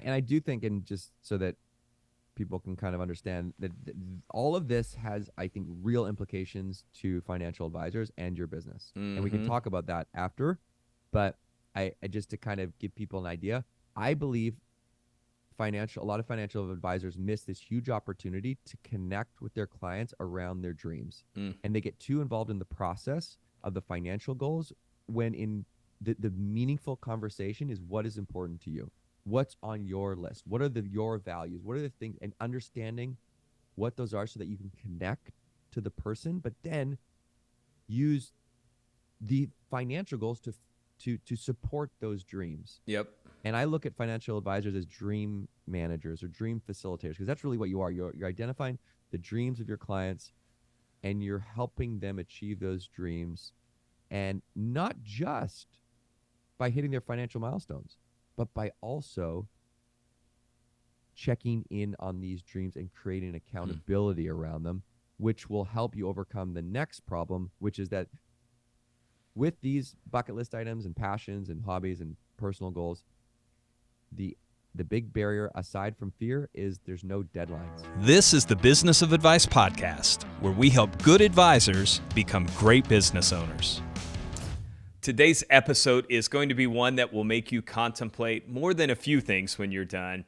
and I do think, and just so that people can kind of understand that all of this has, I think, real implications to financial advisors and your business. And we can talk about that after, but I just to kind of give people an idea, I believe a lot of financial advisors miss this huge opportunity to connect with their clients around their dreams. And they get too involved in the process of the financial goals when in the meaningful conversation is what is important to you. What's on your list? What are your values? What are the things, and understanding what those are so that you can connect to the person, but then use the financial goals to support those dreams. Yep. And I look at financial advisors as dream managers or dream facilitators, because that's really what you are. You're identifying the dreams of your clients and you're helping them achieve those dreams, and not just by hitting their financial milestones, but by also checking in on these dreams and creating accountability around them, which will help you overcome the next problem, which is that with these bucket list items and passions and hobbies and personal goals, the big barrier, aside from fear, is there's no deadlines. This is the Business of Advice podcast, where we help good advisors become great business owners. Today's episode is going to be one that will make you contemplate more than a few things when you're done.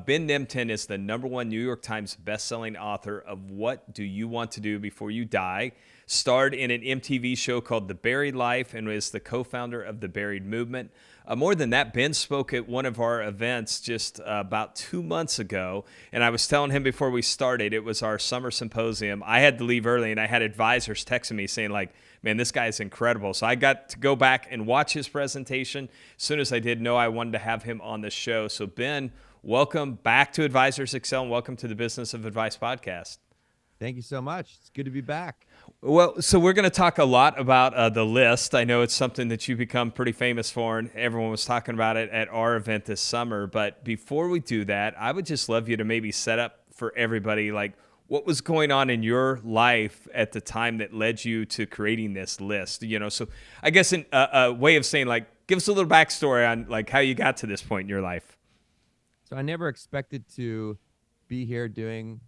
Ben Nemtin is the #1 New York Times bestselling author of What Do You Want to Do Before You Die? Starred in an MTV show called The Buried Life and is the co-founder of the Buried Movement. More than that, Ben spoke at one of our events just about 2 months ago, and I was telling him before we started, it was our summer symposium. I had to leave early, and I had advisors texting me saying, like, man, this guy's incredible. So I got to go back and watch his presentation. As soon as I did know I wanted to have him on the show. So Ben, welcome back to Advisors Excel, and welcome to the Business of Advice podcast. Thank you so much. It's good to be back. Well, so we're going to talk a lot about the list. I know it's something that you've become pretty famous for, and everyone was talking about it at our event this summer. But before we do that, I would just love you to maybe set up for everybody, like, what was going on in your life at the time that led you to creating this list? You know, so I guess in a way of saying, like, give us a little backstory on, like, how you got to this point in your life. So I never expected to be here doing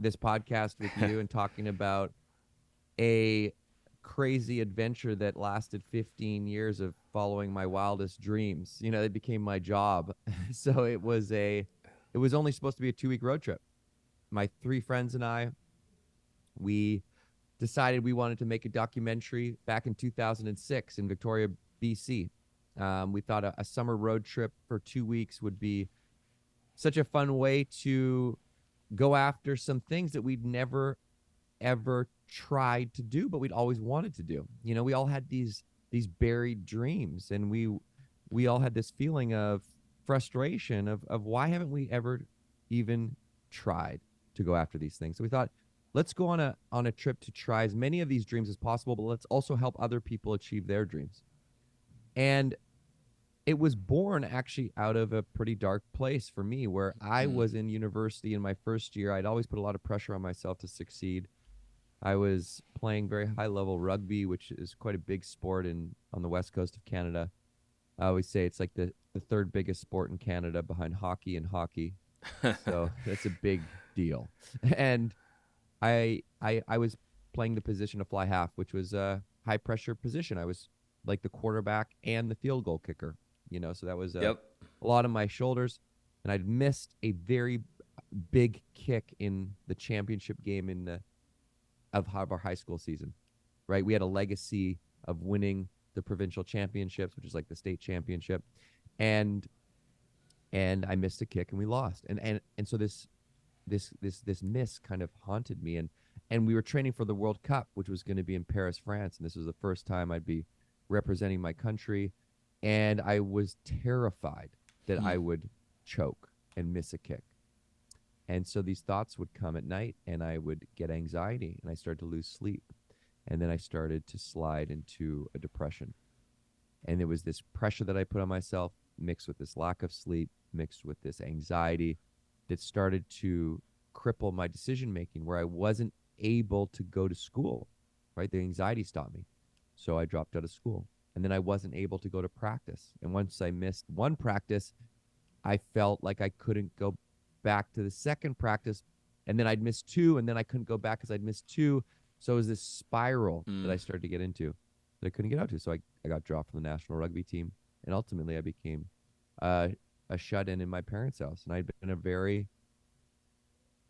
this podcast with you and talking about a crazy adventure that lasted 15 years of following my wildest dreams. You know, it became my job. So it was only supposed to be a 2-week road trip. My 3 friends and I, we decided we wanted to make a documentary back in 2006 in Victoria, BC. We thought a summer road trip for 2 weeks would be such a fun way to go after some things that we'd never, ever tried to do, but we'd always wanted to do. You know, we all had these buried dreams, and we all had this feeling of frustration of why haven't we ever even tried to go after these things. So we thought, let's go on a trip to try as many of these dreams as possible, but let's also help other people achieve their dreams. And it was born actually out of a pretty dark place for me, where I was in university in my first year. I'd always put a lot of pressure on myself to succeed. I was playing very high-level rugby, which is quite a big sport on the west coast of Canada. I always say it's like the third biggest sport in Canada behind hockey and hockey. So that's a big deal. And I was playing the position of fly half, which was a high-pressure position. I was like the quarterback and the field goal kicker. You know, so that was a lot on my shoulders, and I'd missed a very big kick in the championship game of our high school season, right? We had a legacy of winning the provincial championships, which is like the state championship, and I missed a kick and we lost, and so this miss kind of haunted me, and we were training for the World Cup, which was going to be in Paris, France, and this was the first time I'd be representing my country. And I was terrified that I would choke and miss a kick. And so these thoughts would come at night, and I would get anxiety, and I started to lose sleep. And then I started to slide into a depression. And there was this pressure that I put on myself, mixed with this lack of sleep, mixed with this anxiety, that started to cripple my decision-making, where I wasn't able to go to school, right? The anxiety stopped me. So I dropped out of school. And then I wasn't able to go to practice. And once I missed one practice, I felt like I couldn't go back to the second practice, and then I'd miss two, and then I couldn't go back because I'd missed two. So it was this spiral that I started to get into that I couldn't get out to. So I got dropped from the national rugby team, and ultimately I became a shut-in my parents' house. And I'd been a very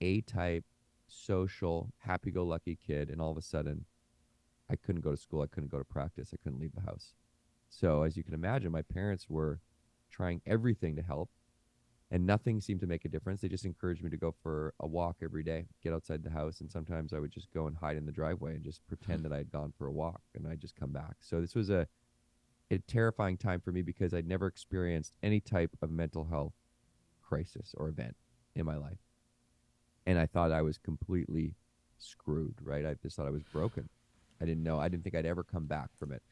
A-type, social, happy-go-lucky kid, and all of a sudden I couldn't go to school, I couldn't go to practice, I couldn't leave the house. So as you can imagine, my parents were trying everything to help, and nothing seemed to make a difference. They just encouraged me to go for a walk every day, get outside the house, and sometimes I would just go and hide in the driveway and just pretend that I had gone for a walk, and I'd just come back. So this was a terrifying time for me because I'd never experienced any type of mental health crisis or event in my life. And I thought I was completely screwed, right? I just thought I was broken. I didn't think I'd ever come back from it.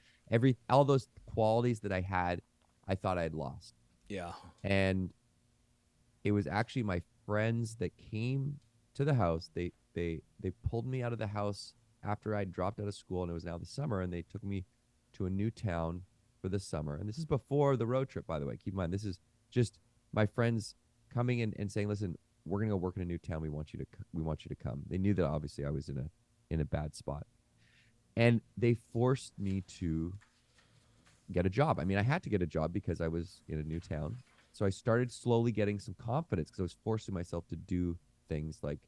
All those qualities that I had, I thought I had lost. Yeah. And it was actually my friends that came to the house. They pulled me out of the house after I dropped out of school, and it was now the summer, and they took me to a new town for the summer. And this is before the road trip, by the way. Keep in mind, this is just my friends coming in and saying, "Listen, we're gonna go work in a new town. We want you to come." They knew that obviously I was in a bad spot, and they forced me to get a job. I mean, I had to get a job because I was in a new town. So I started slowly getting some confidence because I was forcing myself to do things like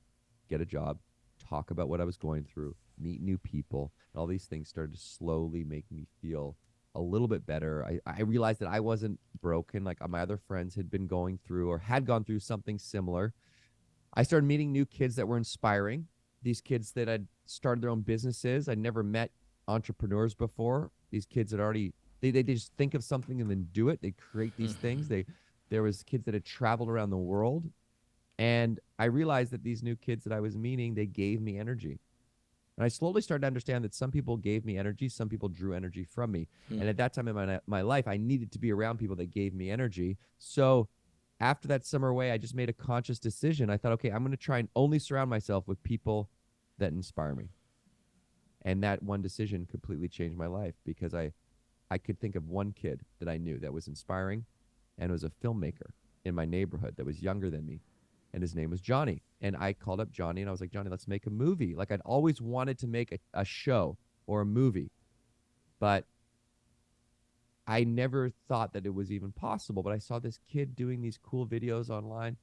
get a job, talk about what I was going through, meet new people, and all these things started to slowly make me feel a little bit better. I realized that I wasn't broken like my other friends had been going through or had gone through something similar. I started meeting new kids that were inspiring, these kids that had started their own businesses. I'd never met entrepreneurs before. These kids had already, they just think of something and then do it. They create these things. There was kids that had traveled around the world. And I realized that these new kids that I was meeting, they gave me energy. And I slowly started to understand that some people gave me energy, some people drew energy from me. And at that time in my life, I needed to be around people that gave me energy. So after that summer away, I just made a conscious decision. I thought, okay, I'm going to try and only surround myself with people that inspire me. And that one decision completely changed my life because I could think of one kid that I knew that was inspiring and was a filmmaker in my neighborhood that was younger than me. And his name was Johnny. And I called up Johnny and I was like, Johnny, let's make a movie. Like I'd always wanted to make a show or a movie, but I never thought that it was even possible. But I saw this kid doing these cool videos online.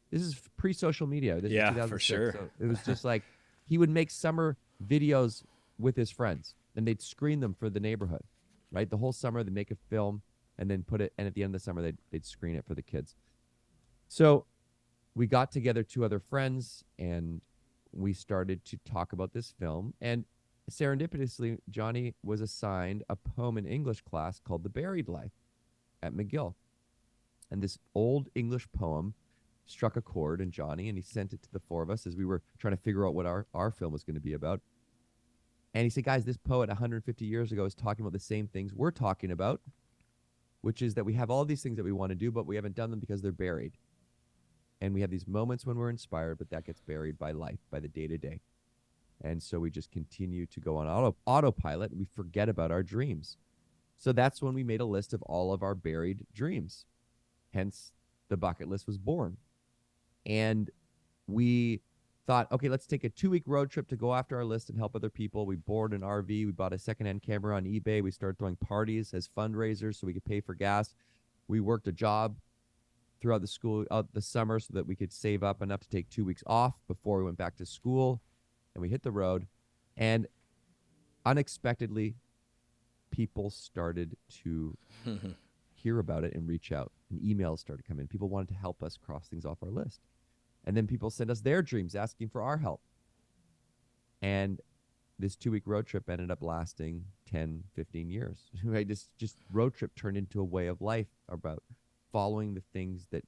This is pre-social media. This is 2006. For sure. So it was just like he would make summer videos with his friends and they'd screen them for the neighborhood, right? The whole summer they'd make a film and then put it, and at the end of the summer they'd screen it for the kids. So we got together 2 other friends and we started to talk about this film. And serendipitously, Johnny was assigned a poem in English class called The Buried Life at McGill. And this old English poem struck a chord in Johnny, and he sent it to the 4 of us as we were trying to figure out what our film was going to be about. And he said, guys, this poet 150 years ago is talking about the same things we're talking about, which is that we have all these things that we want to do, but we haven't done them because they're buried. And we have these moments when we're inspired, but that gets buried by life, by the day-to-day. And so we just continue to go on autopilot, and we forget about our dreams. So that's when we made a list of all of our buried dreams. Hence, the bucket list was born. And we thought, okay, let's take a 2-week road trip to go after our list and help other people. We boarded an RV. We bought a secondhand camera on eBay. We started throwing parties as fundraisers so we could pay for gas. We worked a job throughout the summer so that we could save up enough to take 2 weeks off before we went back to school. And we hit the road. And unexpectedly, people started to hear about it and reach out. And emails started coming in. People wanted to help us cross things off our list. And then people sent us their dreams asking for our help. And this 2-week road trip ended up lasting 10, 15 years. Right? This just road trip turned into a way of life about following the things that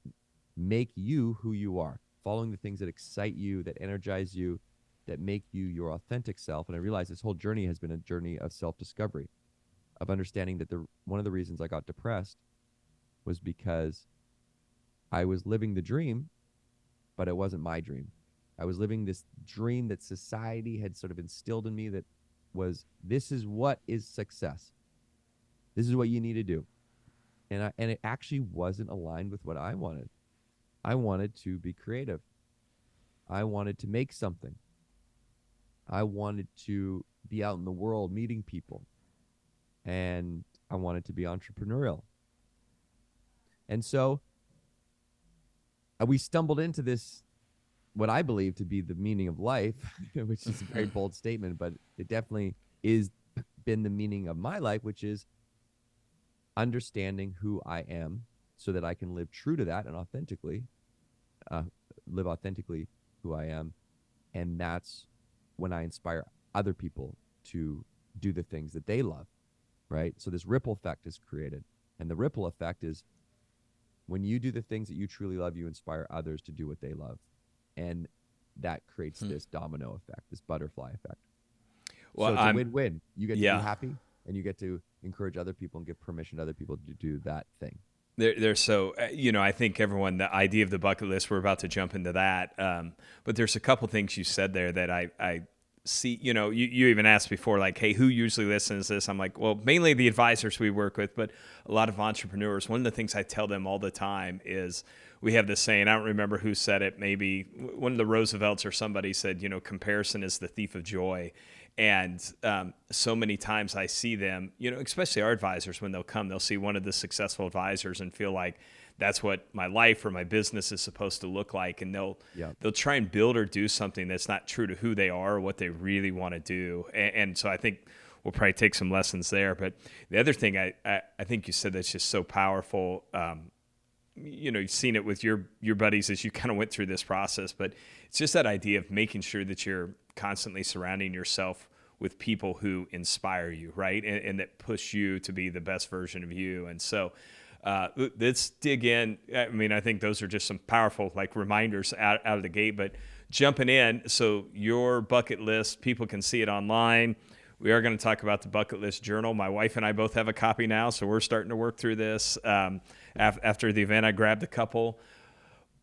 make you who you are, following the things that excite you, that energize you, that make you your authentic self. And I realized this whole journey has been a journey of self-discovery, of understanding that one of the reasons I got depressed was because I was living the dream, but it wasn't my dream. I was living this dream that society had sort of instilled in me that was, this is what is success. This is what you need to do. and it actually wasn't aligned with what I wanted. I wanted to be creative. I wanted to make something. I wanted to be out in the world meeting people, and I wanted to be entrepreneurial. And so we stumbled into this, what I believe to be the meaning of life, which is a very bold statement, but it definitely is been the meaning of my life, which is understanding who I am so that I can live true to that and live authentically who I am. And that's when I inspire other people to do the things that they love, right? So this ripple effect is created. And the ripple effect is when you do the things that you truly love, you inspire others to do what they love. And that creates this domino effect, this butterfly effect. Well, so it's a win-win. You get to be Yeah. happy, and you get to encourage other people and give permission to other people to do that thing. There's so, I think everyone, the idea of the bucket list, we're about to jump into that. But there's a couple things you said there that I see, you even asked before, like, hey, who usually listens to this? I'm like, well, mainly the advisors we work with, but a lot of entrepreneurs. One of the things I tell them all the time is we have this saying, I don't remember who said it, maybe one of the Roosevelts or somebody said, comparison is the thief of joy. And so many times I see them, especially our advisors, when they'll come, they'll see one of the successful advisors and feel like that's what my life or my business is supposed to look like. And they'll try and build or do something that's not true to who they are or what they really want to do. And so I think we'll probably take some lessons there. But the other thing I think you said that's just so powerful, you've seen it with your buddies as you kind of went through this process, but it's just that idea of making sure that you're constantly surrounding yourself with people who inspire you, right? And that push you to be the best version of you. And so let's dig in. I mean, I think those are just some powerful reminders out of the gate, but jumping in. So your bucket list, people can see it online. We are going to talk about the bucket list journal. My wife and I both have a copy now, so we're starting to work through this. After the event, I grabbed a couple.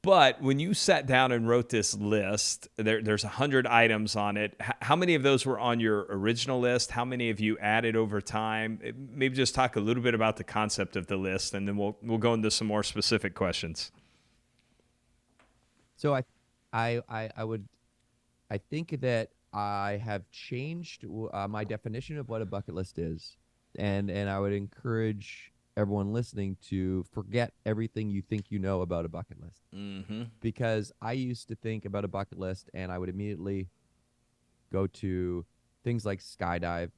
But when you sat down and wrote this list, there's 100 items on it. How many of those were on your original list? How many have you added over time? Maybe just talk a little bit about the concept of the list, and then we'll go into some more specific questions. So I think that I have changed my definition of what a bucket list is, and I would encourage everyone listening to forget everything you think you know about a bucket list. Mm-hmm. Because I used to think about a bucket list and I would immediately go to things like skydive,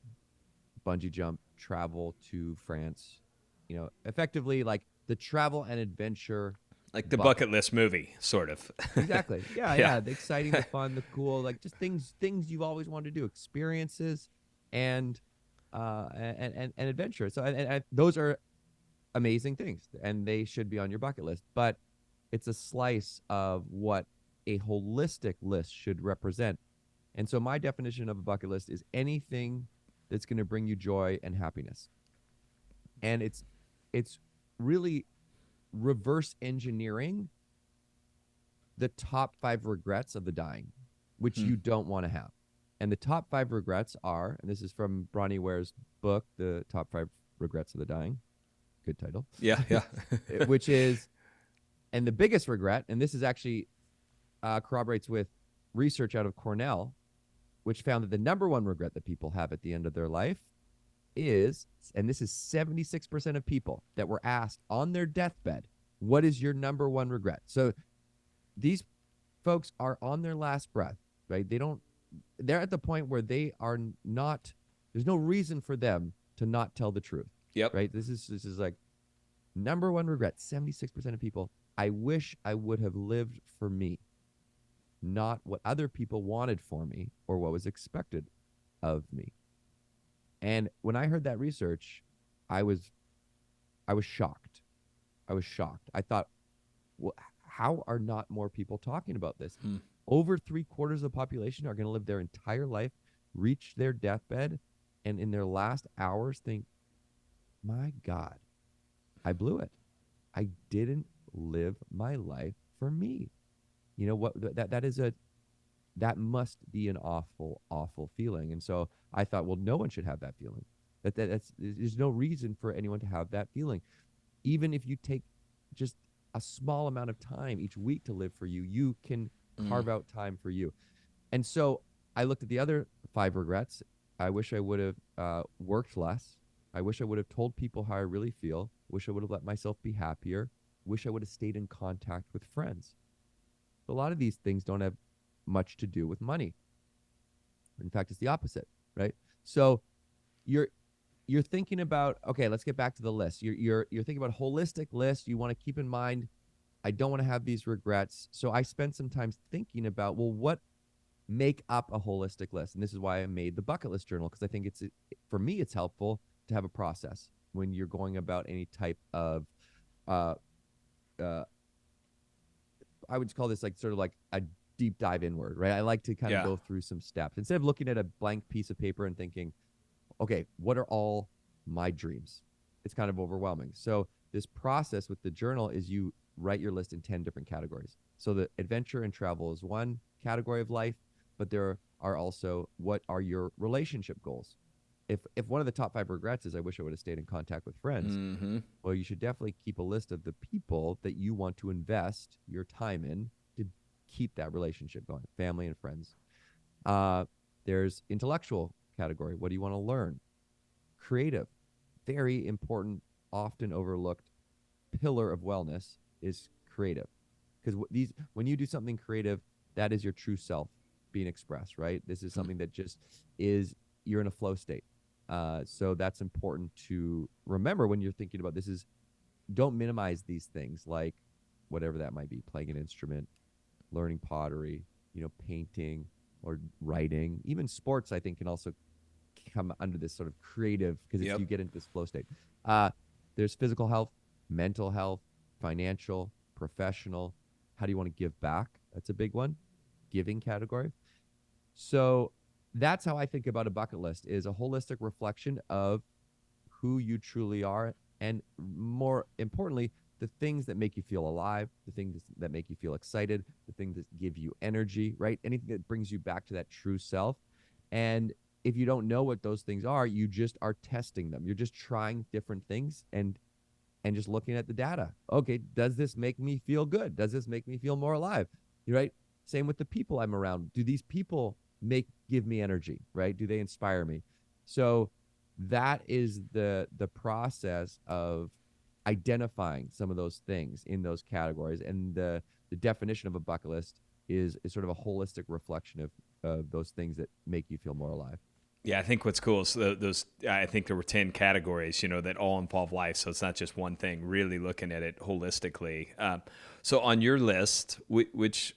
bungee jump, travel to France, effectively like the travel and adventure. Like the bucket list movie, sort of. Exactly. Yeah. The exciting, the fun, the cool, like just things you've always wanted to do, experiences and adventure. So and those are amazing things, and they should be on your bucket list. But it's a slice of what a holistic list should represent. And so my definition of a bucket list is anything that's going to bring you joy and happiness. And it's really reverse engineering the top 5 regrets of the dying, which you don't want to have. And the top 5 regrets are, and this is from Bronnie Ware's book, The Top 5 Regrets of the Dying. Good title. Yeah. Which is, and the biggest regret, and this is actually corroborates with research out of Cornell, which found that the number 1 regret that people have at the end of their life is, and this is 76% of people that were asked on their deathbed, what is your number 1 regret? So these folks are on their last breath, right? They're at the point where they are not, there's no reason for them to not tell the truth. Yep. Right. This is like number 1 regret. 76% of people. I wish I would have lived for me, not what other people wanted for me or what was expected of me. And when I heard that research, I was shocked. I thought, well, how are not more people talking about this? Over 3/4 of the population are going to live their entire life, reach their deathbed, and in their last hours think, my God, I blew it. I didn't live my life for me. You know what? That must be an awful, awful feeling. And so I thought, well, no one should have that feeling. There's no reason for anyone to have that feeling. even if you take just a small amount of time each week to live for you, you can Mm. carve out time for you. And so I looked at the other 5 regrets. I wish I would have worked less. I wish I would have told people how I really feel. Wish I would have let myself be happier. Wish I would have stayed in contact with friends. A lot of these things don't have much to do with money. In fact, it's the opposite, right? So you're you're thinking about, okay, let's get back to the list. You're thinking about a holistic list. You want to keep in mind, I don't want to have these regrets. So I spent some time thinking about, well, what make up a holistic list? And this is why I made the bucket list journal, because I think for me, it's helpful to have a process when you're going about any type of uh, uh, I would call this like sort of like a deep dive inward, right? I like to kind of Yeah. go through some steps instead of looking at a blank piece of paper and thinking, okay, what are all my dreams? It's kind of overwhelming. So this process with the journal is you write your list in 10 different categories. So the adventure and travel is one category of life, but there are also, what are your relationship goals? If one of the top 5 regrets is I wish I would have stayed in contact with friends, Mm-hmm. well, you should definitely keep a list of the people that you want to invest your time in to keep that relationship going, family and friends. Uh, there's intellectual category. What do you want to learn? Creative, very important, often overlooked pillar of wellness is creative. Because when you do something creative, that is your true self being expressed, right? This is something that just is, you're in a flow state. So that's important to remember when you're thinking about this. Is, don't minimize these things, like whatever that might be, playing an instrument, learning pottery, painting or writing. Even sports, I think, can also come under this sort of creative, because Yep. you get into this flow state. There's physical health, mental health, financial, professional. How do you want to give back? That's a big one. Giving category. So that's how I think about a bucket list, is a holistic reflection of who you truly are, and more importantly, the things that make you feel alive, the things that make you feel excited, the things that give you energy, right? Anything that brings you back to that true self. And if you don't know what those things are, you just are testing them. You're just trying different things and just looking at the data. Okay, does this make me feel good? Does this make me feel more alive? Right? Same with the people I'm around. Do these people give me energy, right? Do they inspire me? So that is the process of identifying some of those things in those categories. And the definition of a bucket list is sort of a holistic reflection of those things that make you feel more alive. Yeah, I think what's cool is those. I think there were 10 categories, that all involve life. So it's not just one thing. Really looking at it holistically. So on your list, which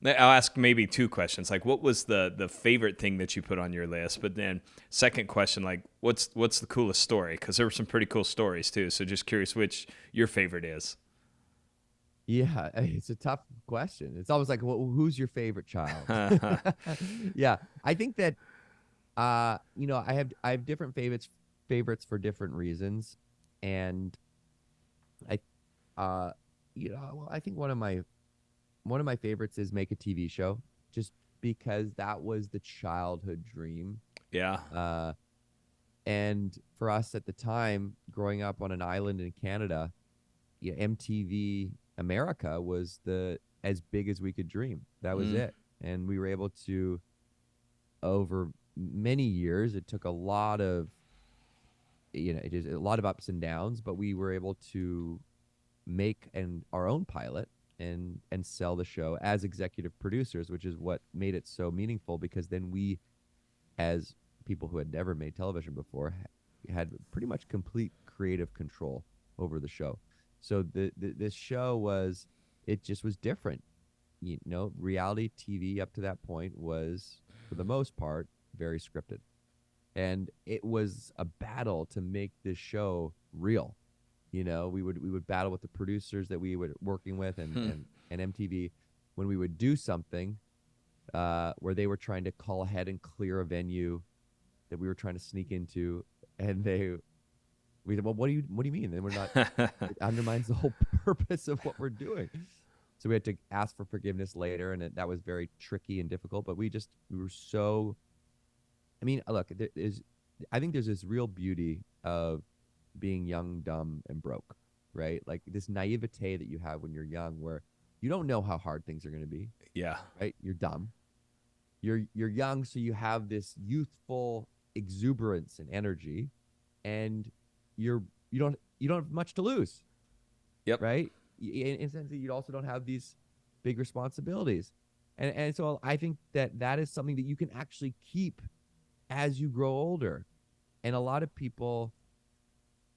I'll ask maybe 2 questions. Like, what was the favorite thing that you put on your list? But then, second question, like, what's the coolest story? Because there were some pretty cool stories too. So just curious which your favorite is. Yeah, it's a tough question. It's almost like, well, who's your favorite child? Yeah, I think that I have different favorites for different reasons, and I well, I think one of my favorites is make a TV show, just because that was the childhood dream. Yeah. And for us at the time, growing up on an island in Canada, yeah, MTV America was as big as we could dream. That was Mm. it. And we were able to, over many years, it took a lot of, it is a lot of ups and downs, but we were able to make our own pilot and sell the show as executive producers, which is what made it so meaningful, because then we, as people who had never made television before, had pretty much complete creative control over the show. So this show it just was different. Reality TV up to that point was, for the most part, very scripted. And it was a battle to make this show real. We would battle with the producers that we were working with, and MTV, when we would do something where they were trying to call ahead and clear a venue that we were trying to sneak into, and we said, well, what do you mean? Then we're not. It undermines the whole purpose of what we're doing. So we had to ask for forgiveness later, and that was very tricky and difficult. But we were so. I mean, look, I think there's this real beauty of being young, dumb, and broke. right? Like this naivete that you have when you're young, where you don't know how hard things are going to be, Yeah. right? You're dumb. You're young, so you have this youthful exuberance and energy, and you don't have much to lose, Yep. right? In a sense that you also don't have these big responsibilities, and so I think that is something that you can actually keep as you grow older. And a lot of people,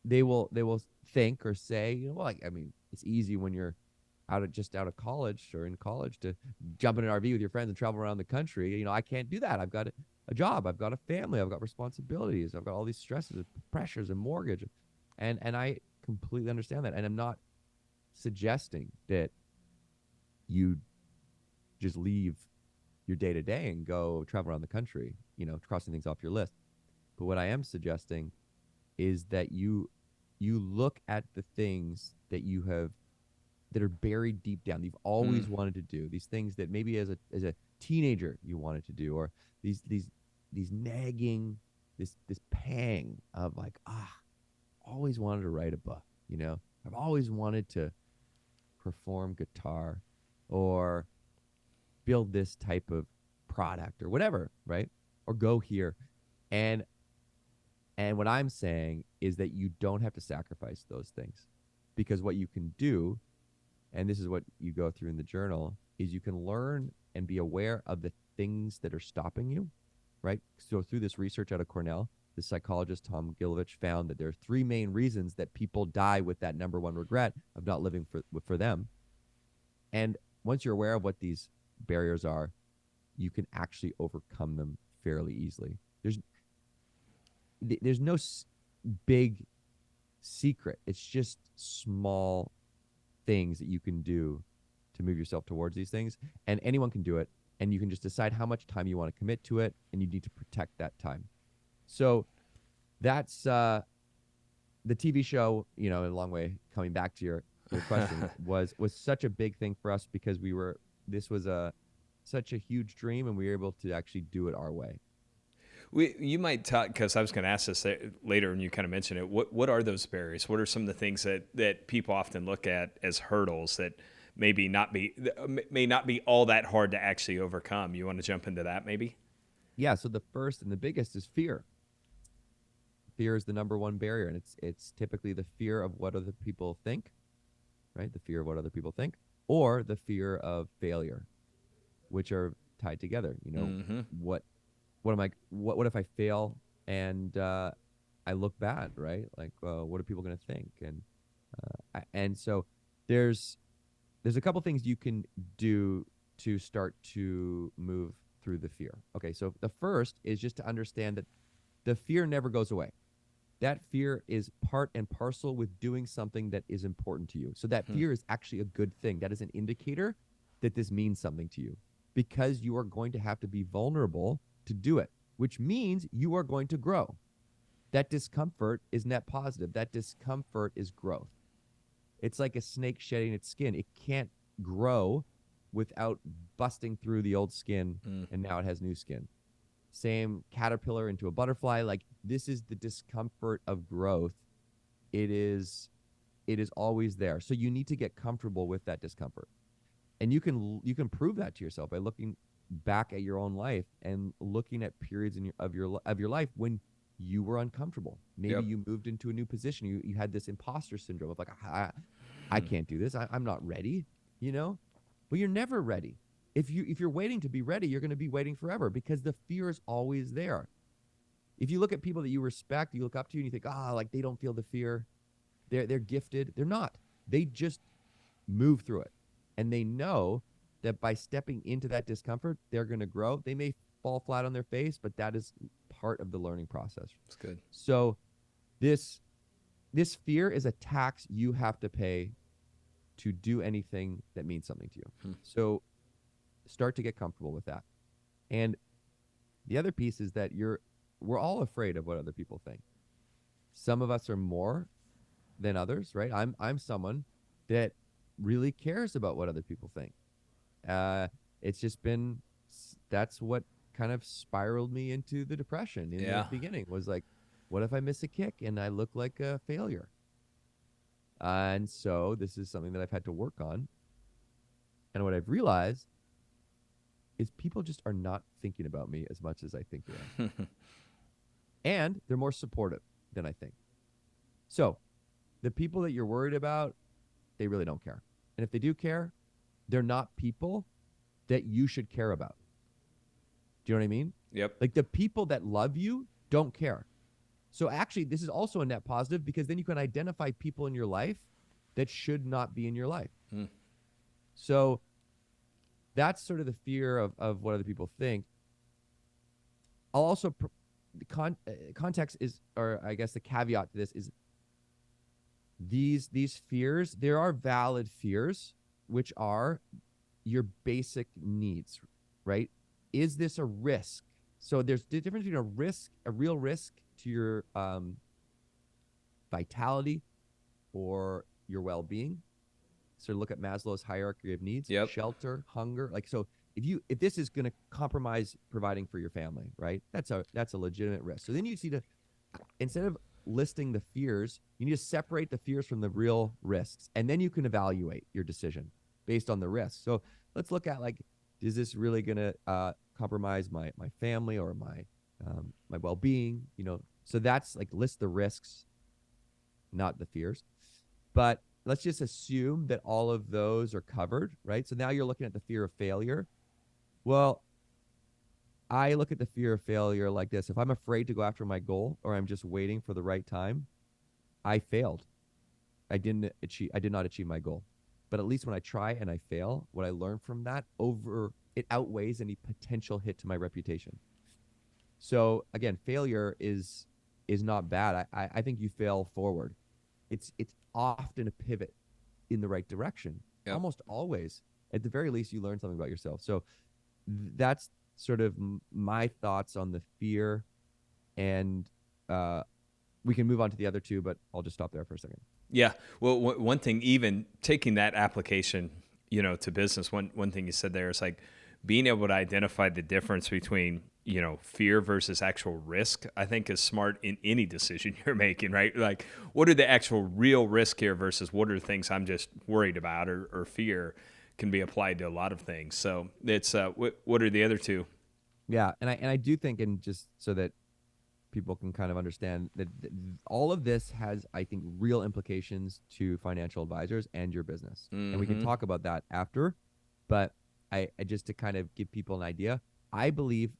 they will think or say, well, like, I mean, it's easy when you're out of college or in college to jump in an RV with your friends and travel around the country. I can't do that. I've got a job. I've got a family. I've got responsibilities. I've got all these stresses, and pressures, and mortgage, and I completely understand that. And I'm not suggesting that you just leave your day to day and go travel around the country, crossing things off your list. But what I am suggesting is that you look at the things that are buried deep down. You've always wanted to do these things that maybe as a teenager you wanted to do, or these nagging, this pang of like, always wanted to write a book. I've always wanted to perform guitar or build this type of product or whatever, right? Or go here. And what I'm saying is that you don't have to sacrifice those things, because what you can do, and this is what you go through in the journal, is you can learn and be aware of the things that are stopping you, right? So through this research out of Cornell, the psychologist Tom Gilovich found that there are 3 main reasons that people die with that number one regret of not living for them. And once you're aware of what these barriers are, you can actually overcome them fairly easily. There's no big secret. It's just small things that you can do to move yourself towards these things, and anyone can do it, and you can just decide how much time you want to commit to it, and you need to protect that time. So that's the TV show, in a long way, coming back to your question, was such a big thing for us, because this was such a huge dream, and we were able to actually do it our way. You might talk, because I was going to ask this later, and you kind of mentioned it. What are those barriers? What are some of the things that people often look at as hurdles that may not be all that hard to actually overcome? You want to jump into that, maybe? Yeah. So the first and the biggest is fear. Fear is the number one barrier, and it's typically the fear of what other people think, right? The fear of what other people think, or the fear of failure, which are tied together. What if I fail and I look bad, right? Like, what are people going to think? And so there's a couple things you can do to start to move through the fear. Okay, so the first is just to understand that the fear never goes away. That fear is part and parcel with doing something that is important to you. So that fear is actually a good thing. That is an indicator that this means something to you, because you are going to have to be vulnerable to do it, which means you are going to grow. That discomfort is net positive. That discomfort is growth. It's like a snake shedding its skin. It can't grow without busting through the old skin, and now it has new skin. Same caterpillar into a butterfly. Like, this is the discomfort of growth. It is always there. So you need to get comfortable with that discomfort. And you can prove that to yourself by looking back at your own life and looking at periods of your life when you were uncomfortable. Maybe you moved into a new position. You had this imposter syndrome of like, I can't do this. I'm not ready, But you're never ready. If you're waiting to be ready, you're going to be waiting forever, because the fear is always there. If you look at people that you respect, you look up to, and you think, like, they don't feel the fear. They're gifted. They're not. They just move through it. And they know that by stepping into that discomfort, they're going to grow. They may fall flat on their face, but that is part of the learning process. That's good. So this fear is a tax you have to pay to do anything that means something to you. So start to get comfortable with that. And the other piece is that we're all afraid of what other people think. Some of us are more than others, right? I'm someone that really cares about what other people think. It's just that's what kind of spiraled me into the depression in the beginning, was like, what if I miss a kick and I look like a failure? And so this is something that I've had to work on. And what I've realized is people just are not thinking about me as much as I think they are. And they're more supportive than I think. So the people that you're worried about, they really don't care. And if they do care, they're not people that you should care about. Do you know what I mean? Yep. Like the people that love you don't care. So actually, this is also a net positive because then you can identify people in your life that should not be in your life. So that's sort of the fear of what other people think. I'll also, the context is, or I guess the caveat to this is these fears, there are valid fears, which are your basic needs, right? Is this a risk? So there's the difference between a risk, a real risk to your vitality or your well-being. So look at Maslow's hierarchy of needs, Yep. Shelter, hunger. Like, so if this is going to compromise providing for your family, right? That's a legitimate risk. So then you see instead of listing the fears, you need to separate the fears from the real risks. And then you can evaluate your decision based on the risks. So let's look at, like, is this really going to compromise my family or my well-being? So that's like, list the risks, not the fears. But let's just assume that all of those are covered, right? So now you're looking at the fear of failure. Well, I look at the fear of failure like this. If I'm afraid to go after my goal, or I'm just waiting for the right time, I failed. I did not achieve my goal. But at least when I try and I fail, what I learn from that it outweighs any potential hit to my reputation. So again, failure is not bad. I think you fail forward. It's often a pivot in the right direction. Yep. Almost always. At the very least, you learn something about yourself. So that's sort of my thoughts on the fear. And we can move on to the other two, but I'll just stop there for a second. Yeah. Well, one thing, even taking that application, to business, one thing you said there is like being able to identify the difference between, fear versus actual risk, I think is smart in any decision you're making, right? Like, what are the actual real risk here versus what are the things I'm just worried about or fear can be applied to a lot of things. So it's, what are the other two? Yeah. And I do think, and just so that people can kind of understand that all of this has, I think, real implications to financial advisors and your business. And we can talk about that after, but I just to kind of give people an idea, I believe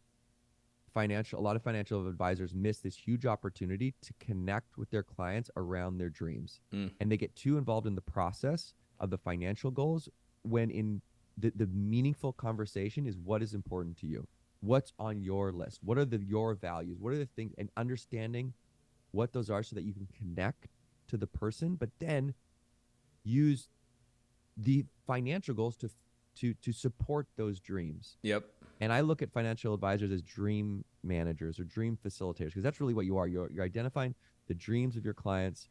a lot of financial advisors miss this huge opportunity to connect with their clients around their dreams. And they get too involved in the process of the financial goals when in the meaningful conversation is what is important to you. What's on your list? What are your values? What are the things, and understanding what those are so that you can connect to the person, but then use the financial goals to support those dreams. Yep. And I look at financial advisors as dream managers or dream facilitators, because that's really what you are. You're identifying the dreams of your clients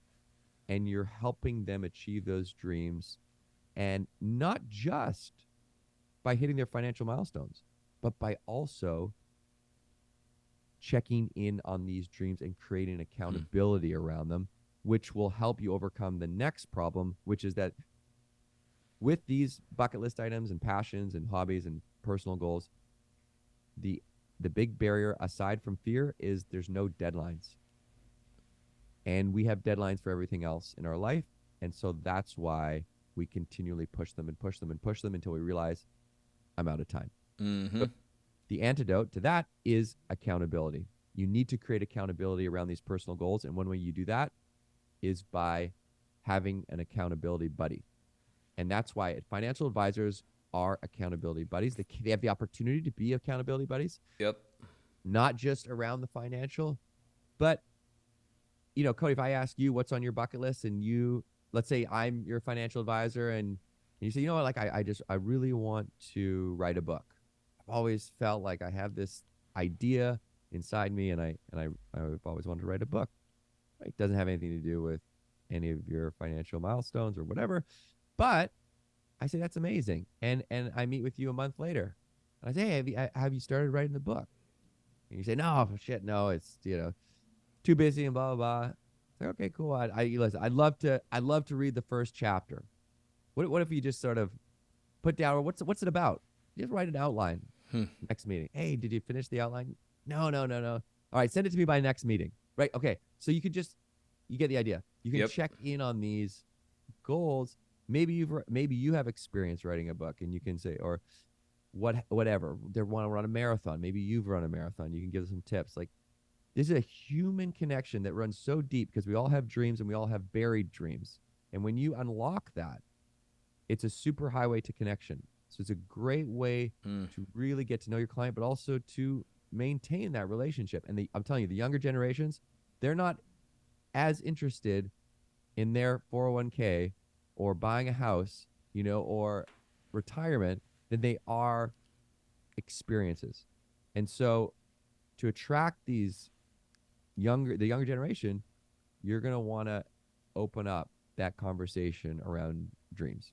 and you're helping them achieve those dreams, and not just by hitting their financial milestones, but by also checking in on these dreams and creating accountability around them, which will help you overcome the next problem, which is that with these bucket list items and passions and hobbies and personal goals, the big barrier aside from fear is there's no deadlines. And we have deadlines for everything else in our life. And so that's why we continually push them and push them and push them until we realize I'm out of time. Mm-hmm. The antidote to that is accountability. You need to create accountability around these personal goals. And one way you do that is by having an accountability buddy. And that's why financial advisors are accountability buddies. They have the opportunity to be accountability buddies. Yep. Not just around the financial, but, Cody, if I ask you what's on your bucket list and let's say I'm your financial advisor and you say, like, I really want to write a book. I've always felt like I have this idea inside me and I've always wanted to write a book. It doesn't have anything to do with any of your financial milestones or whatever. But I say, that's amazing. And I meet with you a month later. And I say, hey, have you started writing the book? And you say, no, shit, no, it's, too busy and blah, blah, blah. Like, okay, cool. Listen, I'd love to read the first chapter. What if you just sort of put down, what's it about? Just write an outline. Next meeting. Hey, did you finish the outline? No, no, no, no. All right, send it to me by next meeting. Right? Okay. So you get the idea. You can Yep. check in on these goals. Maybe you have experience writing a book, and you can say, or whatever. They want to run a marathon. Maybe you've run a marathon. You can give some tips. Like, this is a human connection that runs so deep because we all have dreams and we all have buried dreams. And when you unlock that, it's a super highway to connection. So it's a great way to really get to know your client, but also to maintain that relationship. And I'm telling you, the younger generations, they're not as interested in their 401k or buying a house, or retirement than they are experiences. And so to attract the younger generation, you're going to want to open up that conversation around dreams.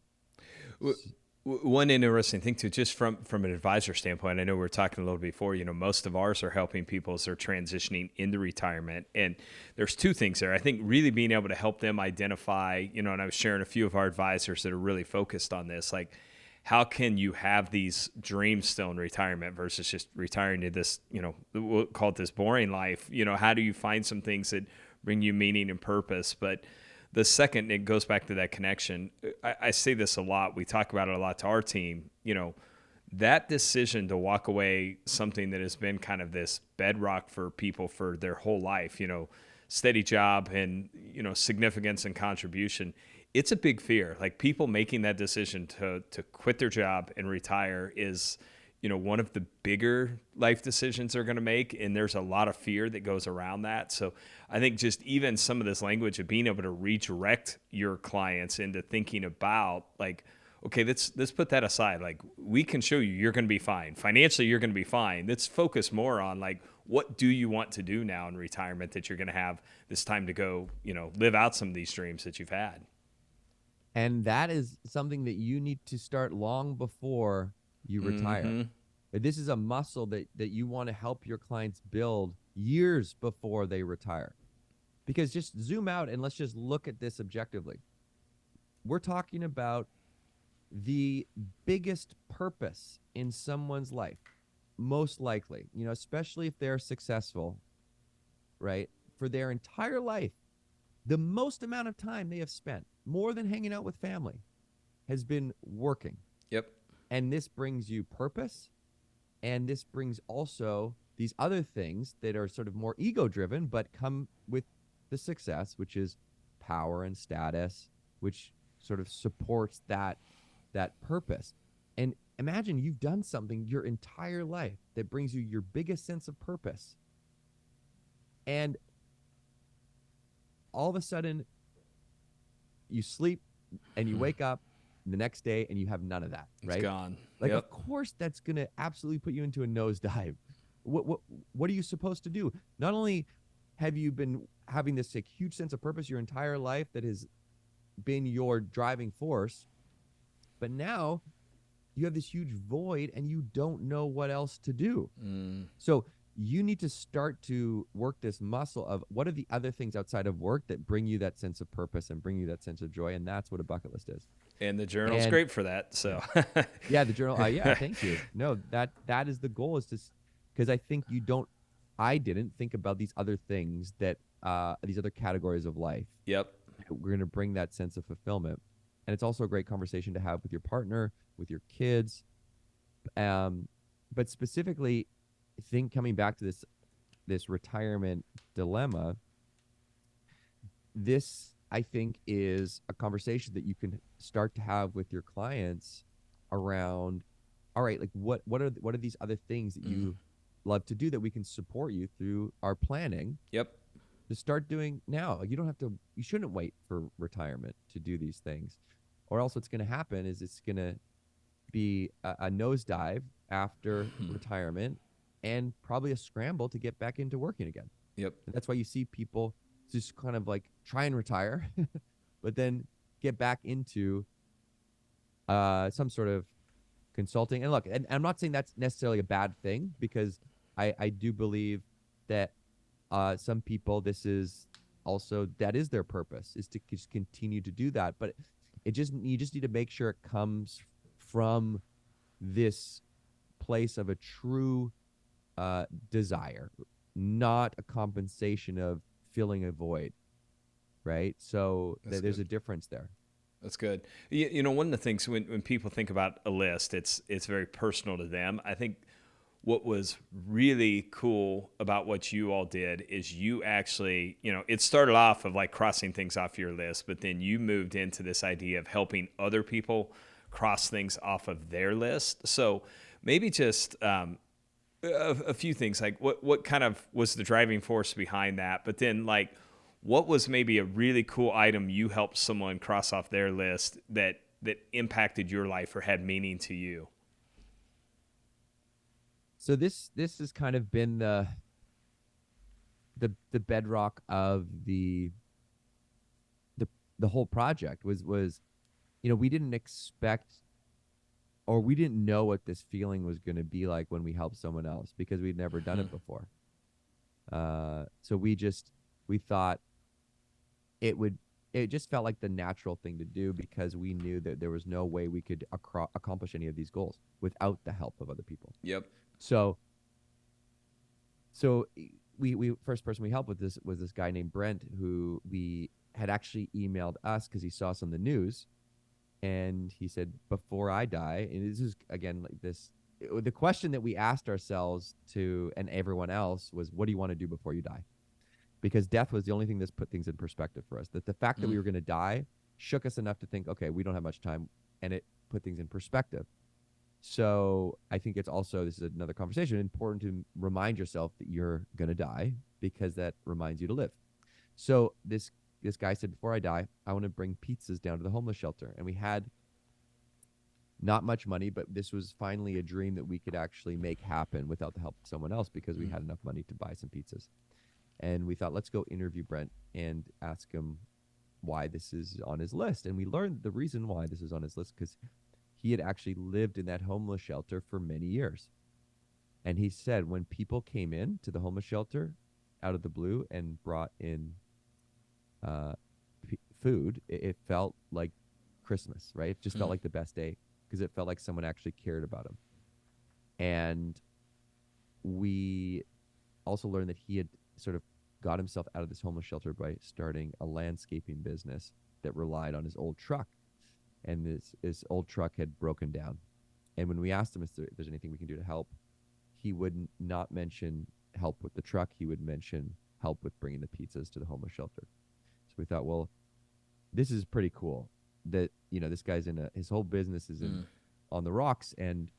One interesting thing too, just from an advisor standpoint, I know we were talking a little before, most of ours are helping people as they're transitioning into retirement. And there's two things there. I think really being able to help them identify, and I was sharing a few of our advisors that are really focused on this, like, how can you have these dreams still in retirement versus just retiring to this, we'll call it this boring life? How do you find some things that bring you meaning and purpose? But the second, it goes back to that connection. I say this a lot. We talk about it a lot to our team. That decision to walk away, something that has been kind of this bedrock for people for their whole life, steady job and, significance and contribution. It's a big fear. Like, people making that decision to quit their job and retire is, one of the bigger life decisions they're going to make. And there's a lot of fear that goes around that. So I think just even some of this language of being able to redirect your clients into thinking about, like, okay, let's put that aside. Like, we can show you're going to be fine. Financially, you're going to be fine. Let's focus more on, like, what do you want to do now in retirement that you're going to have this time to go, live out some of these dreams that you've had. And that is something that you need to start long before you retire. This is a muscle that you want to help your clients build years before they retire. Because just zoom out and let's just look at this objectively. We're talking about the biggest purpose in someone's life, most likely, especially if they're successful, right? For their entire life, the most amount of time they have spent, more than hanging out with family, has been working. Yep. And this brings you purpose. And this brings also these other things that are sort of more ego-driven, but come with the success, which is power and status, which sort of supports that purpose. And imagine you've done something your entire life that brings you your biggest sense of purpose. And all of a sudden, you sleep and you wake up the next day and you have none of that, right? It's gone. Like, Yep. Of course, that's going to absolutely put you into a nosedive. What are you supposed to do? Not only have you been having this huge sense of purpose your entire life that has been your driving force, but now you have this huge void and you don't know what else to do. So you need to start to work this muscle of what are the other things outside of work that bring you that sense of purpose and bring you that sense of joy. And that's what a bucket list is. And the journal's great for that. So yeah, the journal. Yeah, thank you. No, that is the goal, is to, because I didn't think about these other things that these other categories of life. Yep. We're going to bring that sense of fulfillment. And it's also a great conversation to have with your partner, with your kids. But specifically, coming back to this retirement dilemma, this, I think, is a conversation that you can start to have with your clients around, all right, like what are these other things that you love to do that we can support you through our planning? Yep. To start doing now. You shouldn't wait for retirement to do these things, or else what's going to happen is it's going to be a nosedive after retirement and probably a scramble to get back into working again. Yep. And that's why you see people just kind of like try and retire, but then get back into some sort of consulting. And look, and I'm not saying that's necessarily a bad thing, because I do believe that some people, this is also that is their purpose, is to just continue to do that. But you just need to make sure it comes from this place of a true desire, not a compensation of filling a void, right? So there's a difference there. That's good. You know, one of the things when people think about a list, it's very personal to them. I think what was really cool about what you all did is you actually, you know, it started off of like crossing things off your list, but then you moved into this idea of helping other people cross things off of their list. So maybe just a few things, like what kind of was the driving force behind that? But then like, what was maybe a really cool item you helped someone cross off their list that impacted your life or had meaning to you? So this has kind of been the bedrock of the whole project was, you know, we didn't expect, or we didn't know what this feeling was going to be like when we helped someone else, because we'd never done it before. So we thought it just felt like the natural thing to do, because we knew that there was no way we could accomplish any of these goals without the help of other people. Yep. So we first person we helped with this was this guy named Brent, who we had actually emailed us because he saw us on the news, and he said, before I die, and this is again like this, the question that we asked ourselves and everyone else was, what do you want to do before you die? Because death was the only thing that's put things in perspective for us. That the fact that we were going to die shook us enough to think, okay, we don't have much time, and it put things in perspective. So I think it's also, this is another conversation, important to remind yourself that you're going to die, because that reminds you to live. So this guy said, before I die, I want to bring pizzas down to the homeless shelter. And we had not much money, but this was finally a dream that we could actually make happen without the help of someone else, because we had enough money to buy some pizzas. And we thought, let's go interview Brent and ask him why this is on his list. And we learned the reason why this is on his list, because he had actually lived in that homeless shelter for many years. And he said when people came in to the homeless shelter out of the blue and brought in food, it felt like Christmas, right? It just felt like the best day, because it felt like someone actually cared about him. And we also learned that he had sort of got himself out of this homeless shelter by starting a landscaping business that relied on his old truck. And this old truck had broken down. And when we asked him if there's anything we can do to help, he would not mention help with the truck. He would mention help with bringing the pizzas to the homeless shelter. So we thought, well, this is pretty cool that, you know, this guy's his whole business is on the rocks, and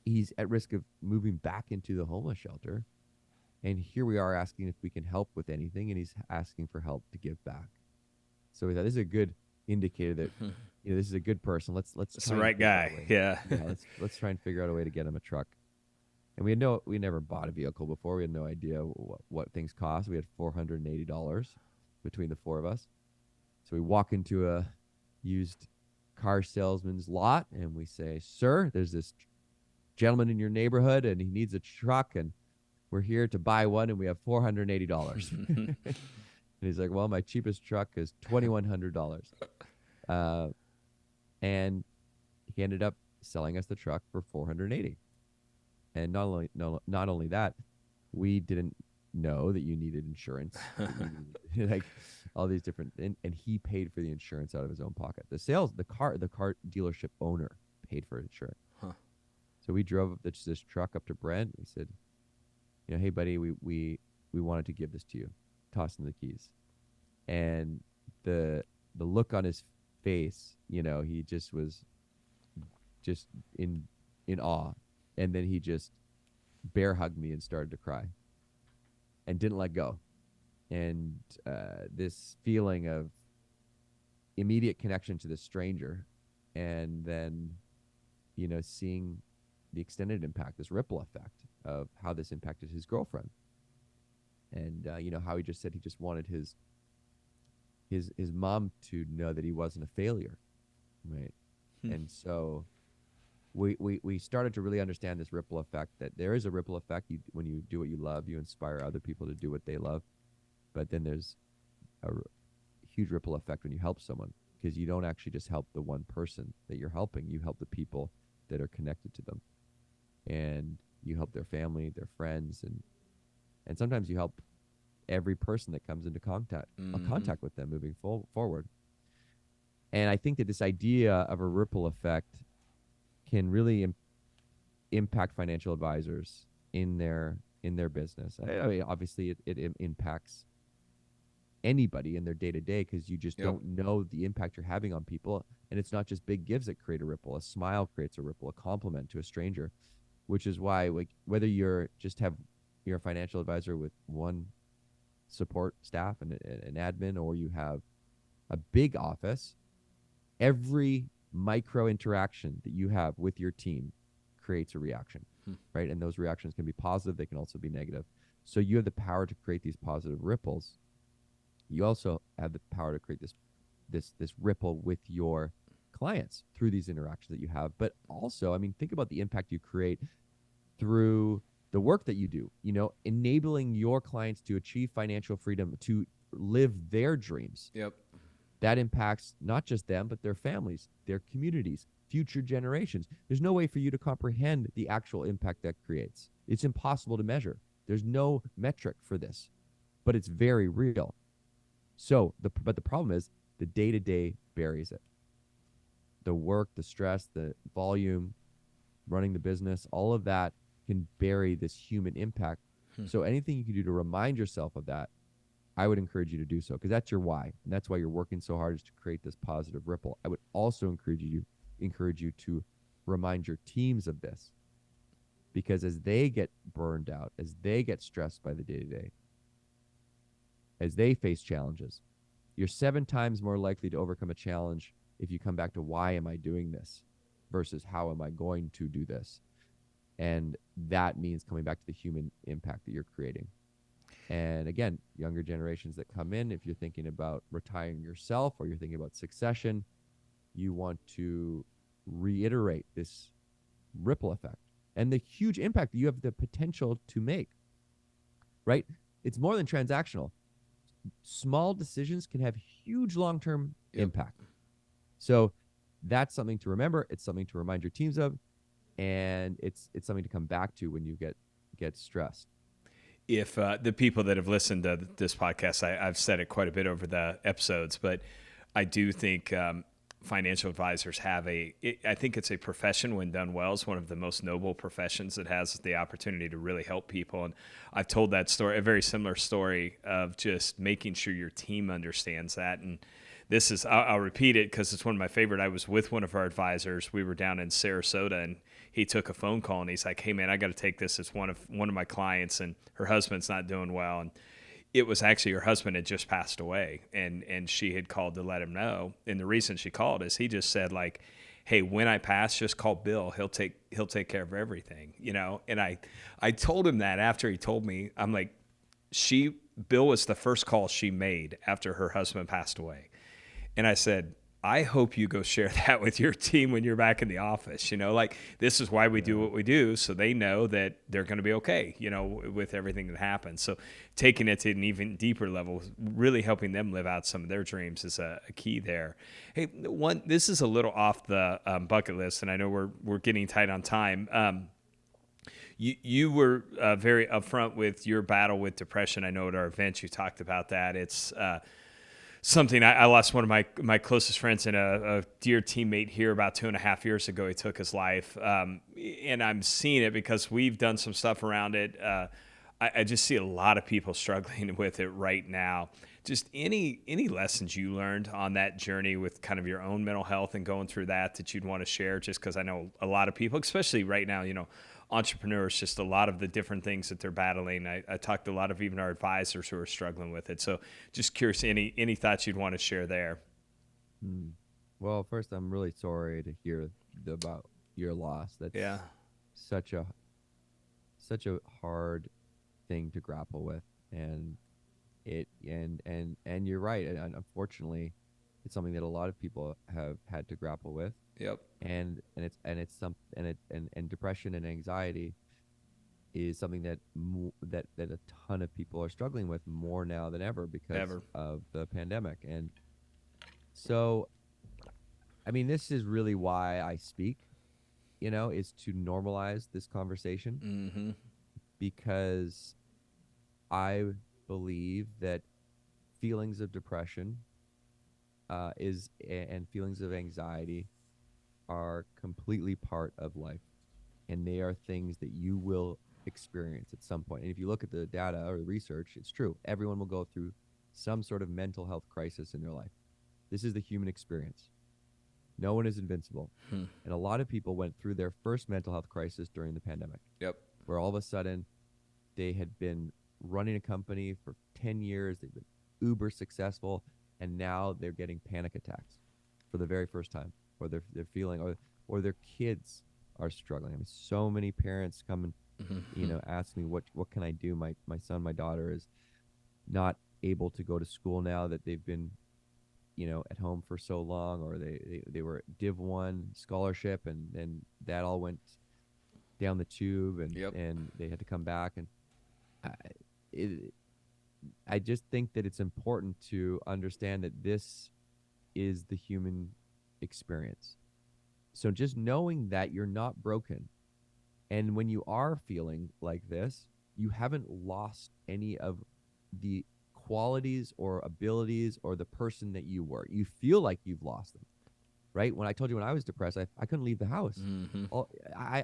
he's at risk of moving back into the homeless shelter. And here we are asking if we can help with anything, and he's asking for help to give back. So we thought this is a good indicator that you know, this is a good person. Let's It's the right guy. Yeah. Let's try and figure out a way to get him a truck. And we never bought a vehicle before. We had no idea what things cost. We had $480 between the four of us. So we walk into a used car salesman's lot, and we say, "Sir, there's this gentleman in your neighborhood, and he needs a truck, and we're here to buy one, and we have $480. And he's like, well, my cheapest truck is $2,100. And he ended up selling us the truck for $480. And not only that, we didn't know that you needed insurance, like all these different, and he paid for the insurance out of his own pocket. The car dealership owner paid for insurance. Huh. So we drove this truck up to Brent. We said, you know, hey buddy, we wanted to give this to you. Toss him the keys. And the look on his face, you know, he just was just in awe. And then he just bear hugged me and started to cry and didn't let go. And this feeling of immediate connection to this stranger, and then, you know, seeing the extended impact, this ripple effect of how this impacted his girlfriend. And, you know, how he just said he just wanted his mom to know that he wasn't a failure, right? And so we started to really understand this ripple effect, that there is a ripple effect. When you do what you love, you inspire other people to do what they love. But then there's a huge ripple effect when you help someone, because you don't actually just help the one person that you're helping. You help the people that are connected to them, and you help their family, their friends, and sometimes you help every person that comes into contact with them moving forward. And I think that this idea of a ripple effect can really impact financial advisors in their business. I mean, obviously, it impacts anybody in their day-to-day, because you just don't know the impact you're having on people. And it's not just big gives that create a ripple. A smile creates a ripple, a compliment to a stranger, which is why, like, whether you're a financial advisor with one support staff and an admin, or you have a big office, every micro interaction that you have with your team creates a reaction, right? And those reactions can be positive. They can also be negative. So you have the power to create these positive ripples. You also have the power to create this ripple with your clients through these interactions that you have. But also, I mean, think about the impact you create through the work that you do, enabling your clients to achieve financial freedom, to live their dreams. Yep. That impacts not just them, but their families, their communities, future generations. There's no way for you to comprehend the actual impact that creates. It's impossible to measure. There's no metric for this, but it's very real. So, but the problem is the day-to-day buries it. The work, the stress, the volume, running the business, all of that can bury this human impact. So anything you can do to remind yourself of that, I would encourage you to do so, because that's your why. And that's why you're working so hard, is to create this positive ripple. I would also encourage you to remind your teams of this, because as they get burned out, as they get stressed by the day-to-day, as they face challenges, you're 7 times more likely to overcome a challenge if you come back to, why am I doing this, versus how am I going to do this? And that means coming back to the human impact that you're creating. And again, younger generations that come in, if you're thinking about retiring yourself, or you're thinking about succession, you want to reiterate this ripple effect and the huge impact that you have the potential to make, right? It's more than transactional. Small decisions can have huge long-term impact. So that's something to remember. It's something to remind your teams of, and it's something to come back to when you get stressed. If the people that have listened to this podcast, I've said it quite a bit over the episodes, but I do think financial advisors I think it's a profession, when done well, is one of the most noble professions that has the opportunity to really help people. And I've told that story, a very similar story, of just making sure your team understands that. And this is, I'll repeat it because it's one of my favorite. I was with one of our advisors. We were down in Sarasota, and he took a phone call, and he's like, "Hey man, I got to take this. It's one of my clients, and her husband's not doing well." And it was actually, her husband had just passed away, and she had called to let him know. And the reason she called is he just said, like, "Hey, when I pass, just call Bill. He'll take care of everything," And I told him that after he told me. I'm like, Bill was the first call she made after her husband passed away. And I said, I hope you go share that with your team when you're back in the office. Like, this is why we do what we do, so they know that they're going to be okay, with everything that happens. So taking it to an even deeper level, really helping them live out some of their dreams, is a key there. Hey, this is a little off the bucket list, and I know we're getting tight on time. You were very upfront with your battle with depression. I know at our event you talked about that. It's something I lost one of my closest friends and a dear teammate here about 2.5 years ago. He took his life, and I'm seeing it because we've done some stuff around it. I just see a lot of people struggling with it right now. Just any lessons you learned on that journey with kind of your own mental health and going through that you'd want to share, just because I know a lot of people, especially right now, entrepreneurs, just a lot of the different things that they're battling. I talked to a lot of even our advisors who are struggling with it. So just curious, any thoughts you'd want to share there? Well, first, I'm really sorry to hear about your loss. That's such a hard thing to grapple with, and you're right. And unfortunately, it's something that a lot of people have had to grapple with. Yep. And depression and anxiety is something that that a ton of people are struggling with more now than ever because of the pandemic. And so, I mean, this is really why I speak, is to normalize this conversation Mm-hmm. because I believe that feelings of depression and feelings of anxiety are completely part of life, and they are things that you will experience at some point. And if you look at the data or the research, it's true. Everyone will go through some sort of mental health crisis in their life. This is the human experience. No one is invincible. And a lot of people went through their first mental health crisis during the pandemic. Yep. Where all of a sudden they had been running a company for 10 years, they've been uber successful, and now they're getting panic attacks for the very first time, or they're feeling, or their kids are struggling. I mean, so many parents come and ask me, what can I do? My son, my daughter is not able to go to school now that they've been at home for so long, or they were Div 1 scholarship, and then that all went down the tube, and and they had to come back. And I just think that it's important to understand that this is the human experience. So just knowing that you're not broken, and when you are feeling like this, you haven't lost any of the qualities or abilities or the person that you were. You feel like you've lost them, right? When I told you when I was depressed, I couldn't leave the house.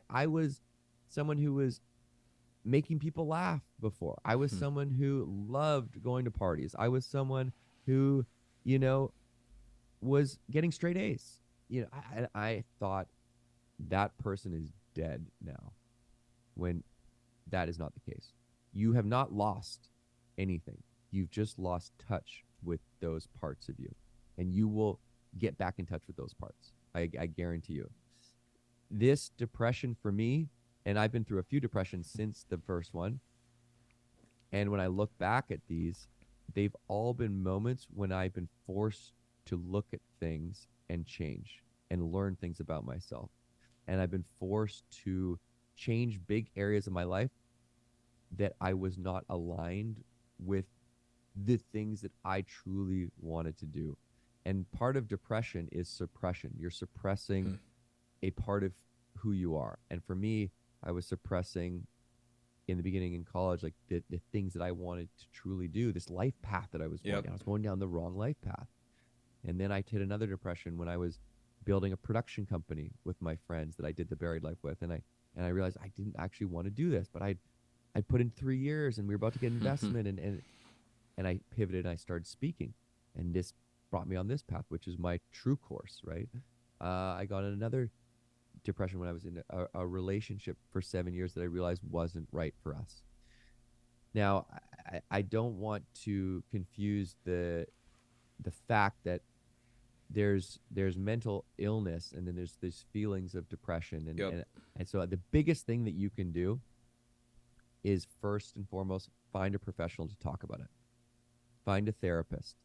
I was someone who was making people laugh before. I was someone who loved going to parties. I was someone who, was getting straight A's. I thought that person is dead now, when that is not the case. You have not lost anything. You've just lost touch with those parts of you, and you will get back in touch with those parts. I guarantee you. This depression for me, and I've been through a few depressions since the first one, and when I look back at these, they've all been moments when I've been forced to look at things and change and learn things about myself. And I've been forced to change big areas of my life that I was not aligned with the things that I truly wanted to do. And part of depression is suppression. You're suppressing a part of who you are. And for me, I was suppressing in the beginning in college, like the things that I wanted to truly do, this life path that I was going down. I was going down the wrong life path. And then I hit another depression when I was building a production company with my friends that I did the Buried Life with. And I realized I didn't actually want to do this, but I'd put in 3 years, and we were about to get investment, and I pivoted and I started speaking. And this brought me on this path, which is my true course, right? I got in another depression when I was in a relationship for 7 years that I realized wasn't right for us. Now, I don't want to confuse the fact that there's mental illness, and then there's these feelings of depression, and so the biggest thing that you can do is, first and foremost, find a professional to talk about it. Find a therapist,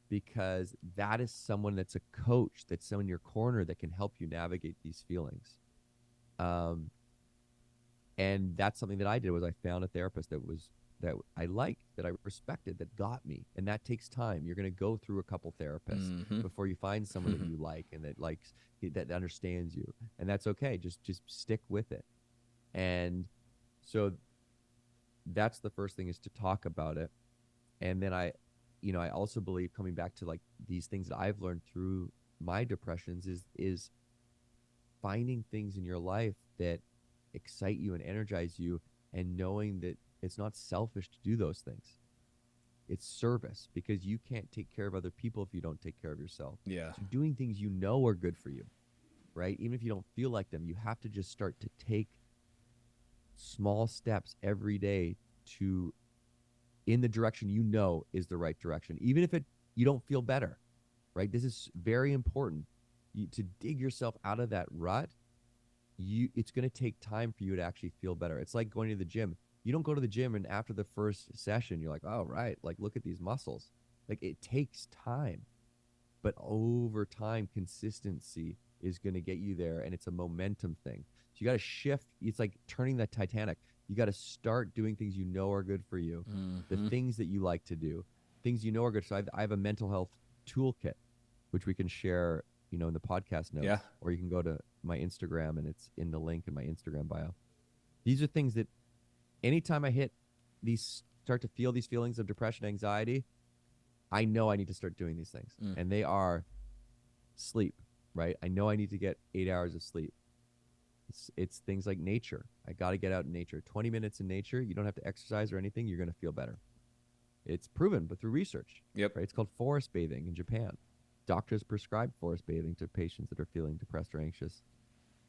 because that is someone that's a coach, that's someone in your corner that can help you navigate these feelings. And that's something that I did, was I found a therapist that I liked, that I respected, that got me. And that takes time. You're going to go through a couple therapists before you find someone that you like and that understands you. And that's okay. Just stick with it. And so that's the first thing, is to talk about it. And then I also believe, coming back to like these things that I've learned through my depressions, is finding things in your life that excite you and energize you, and knowing that it's not selfish to do those things. It's service, because you can't take care of other people if you don't take care of yourself. Yeah. So doing things you know are good for you, right? Even if you don't feel like them, you have to just start to take small steps every day in the direction you know is the right direction, even if you don't feel better, right? This is very important. To dig yourself out of that rut, it's going to take time for you to actually feel better. It's like going to the gym. You don't go to the gym and after the first session, you're like, oh, right, like, look at these muscles. Like, it takes time. But over time, consistency is going to get you there, and it's a momentum thing. So you got to shift. It's like turning the Titanic. You got to start doing things you know are good for you, the things that you like to do, things you know are good. So I have a mental health toolkit, which we can share, in the podcast notes, Yeah. or you can go to my Instagram and it's in the link in my Instagram bio. These are things that anytime I start to feel these feelings of depression, anxiety, I know I need to start doing these things. And they are sleep, right? I know I need to get 8 hours of sleep. It's things like nature. I got to get out in nature. 20 minutes in nature, you don't have to exercise or anything, you're going to feel better. It's proven, but through research. Yep. Right? It's called forest bathing in Japan. Doctors prescribe forest bathing to patients that are feeling depressed or anxious,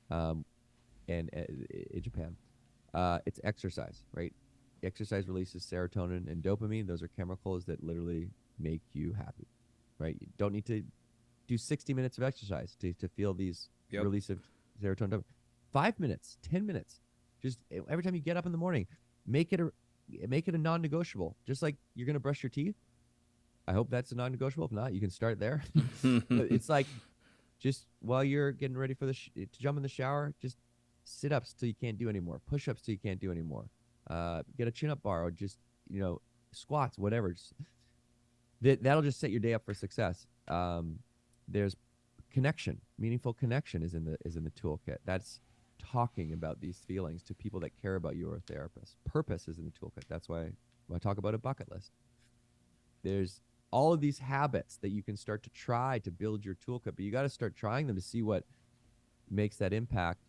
and in Japan. It's exercise, right? Exercise releases serotonin and dopamine. Those are chemicals that literally make you happy, right? You don't need to do 60 minutes of exercise to feel these release of serotonin. Dopamine. 5 minutes, 10 minutes. Just every time you get up in the morning, make it a non-negotiable. Just like you're going to brush your teeth. I hope that's a non-negotiable. If not, you can start there. But it's like just while you're getting ready for to jump in the shower, just sit-ups till you can't do anymore, push-ups till you can't do anymore. Get a chin-up bar or just, squats, whatever. That'll just set your day up for success. There's connection, meaningful connection is in the toolkit. That's talking about these feelings to people that care about you or a therapist. Purpose is in the toolkit. That's why when I talk about a bucket list, there's all of these habits that you can start to try to build your toolkit, but you got to start trying them to see what makes that impact,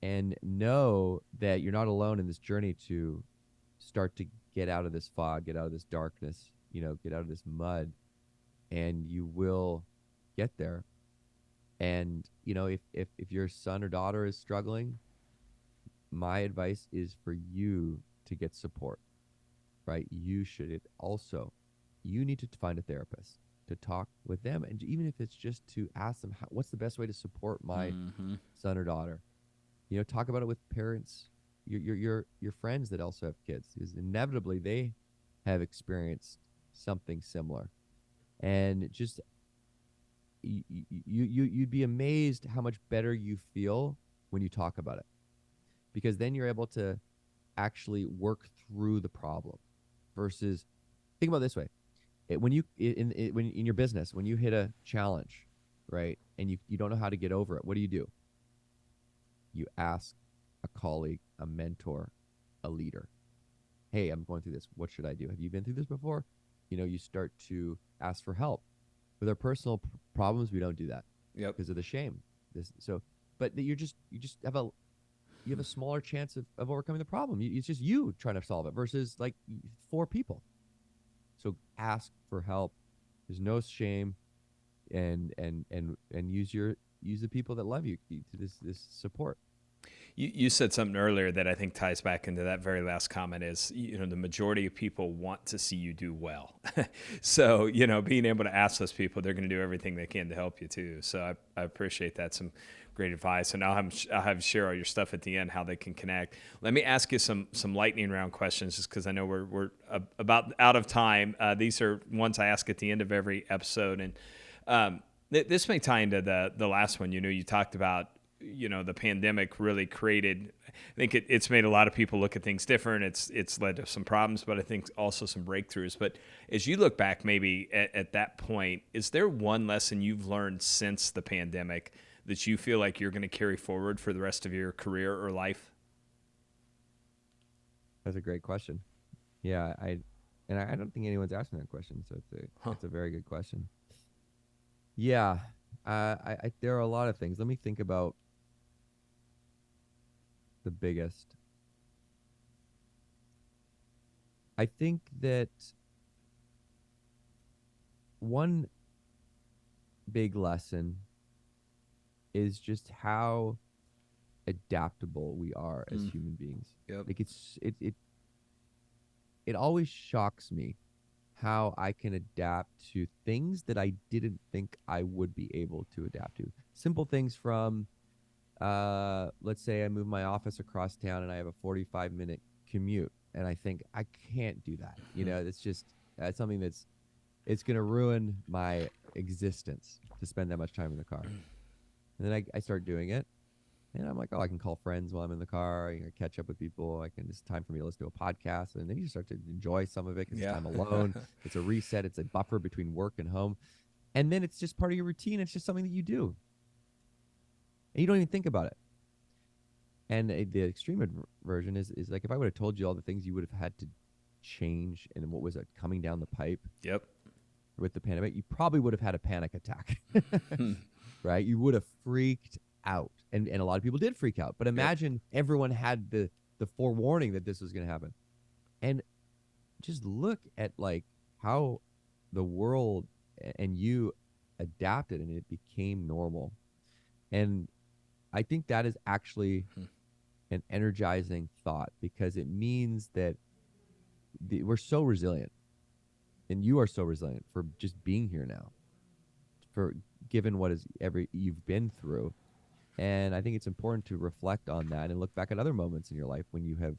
and know that you're not alone in this journey to start to get out of this fog, get out of this darkness, get out of this mud, and you will get there. And, if your son or daughter is struggling, my advice is for you to get support, right? You need to find a therapist to talk with them. And even if it's just to ask them, what's the best way to support my son or daughter? Talk about it with parents, your friends that also have kids, because inevitably they have experienced something similar. And just, you'd be amazed how much better you feel when you talk about it, because then you're able to actually work through the problem. Versus, think about it this way: when in your business, when you hit a challenge, right, and you don't know how to get over it, what do? You ask a colleague, a mentor, a leader, hey, I'm going through this. What should I do? Have you been through this before? You start to ask for help. With our personal problems, we don't do that because of the shame. But you have a smaller chance of overcoming the problem. It's just you trying to solve it versus like 4 people. So ask for help. There's no shame, and use the people that love you to this support. You said something earlier that I think ties back into that very last comment is, the majority of people want to see you do well. So, being able to ask those people, they're going to do everything they can to help you too. So I appreciate that. Some great advice. And I'll have share all your stuff at the end, how they can connect. Let me ask you some lightning round questions, just because I know we're about out of time. These are ones I ask at the end of every episode. And this may tie into the last one. You talked about, the pandemic really created, I think it's made a lot of people look at things different. It's led to some problems, but I think also some breakthroughs. But as you look back maybe at that point, is there one lesson you've learned since the pandemic that you feel like you're going to carry forward for the rest of your career or life? That's a great question. Yeah, I don't think anyone's asking that question, so it's a very good question. Yeah, there are a lot of things. Let me think about the biggest. I think that one big lesson is just how adaptable we are as human beings. Yep. Like it always shocks me how I can adapt to things that I didn't think I would be able to adapt to. Simple things from, let's say I move my office across town and I have a 45-minute commute, and I think I can't do that. That's something it's going to ruin my existence to spend that much time in the car. And then I start doing it, And I'm like, oh, I can call friends while I'm in the car. I can catch up with people. It's time for me to listen to a podcast. And then you start to enjoy some of it because it's Yeah. time alone. It's a reset. It's a buffer between work and home. And then it's just part of your routine. It's just something that you do. And you don't even think about it. And the extreme version is like if I would have told you all the things you would have had to change and what was coming down the pipe Yep. with the pandemic, you probably would have had a panic attack, right? You would have freaked out. And a lot of people did freak out. But imagine everyone had the forewarning that this was going to happen. And just look at like how the world and you adapted and it became normal. And I think that is actually an energizing thought because it means that we're so resilient. And you are so resilient for just being here now, for given what is you've been through. And I think it's important to reflect on that and look back at other moments in your life when you have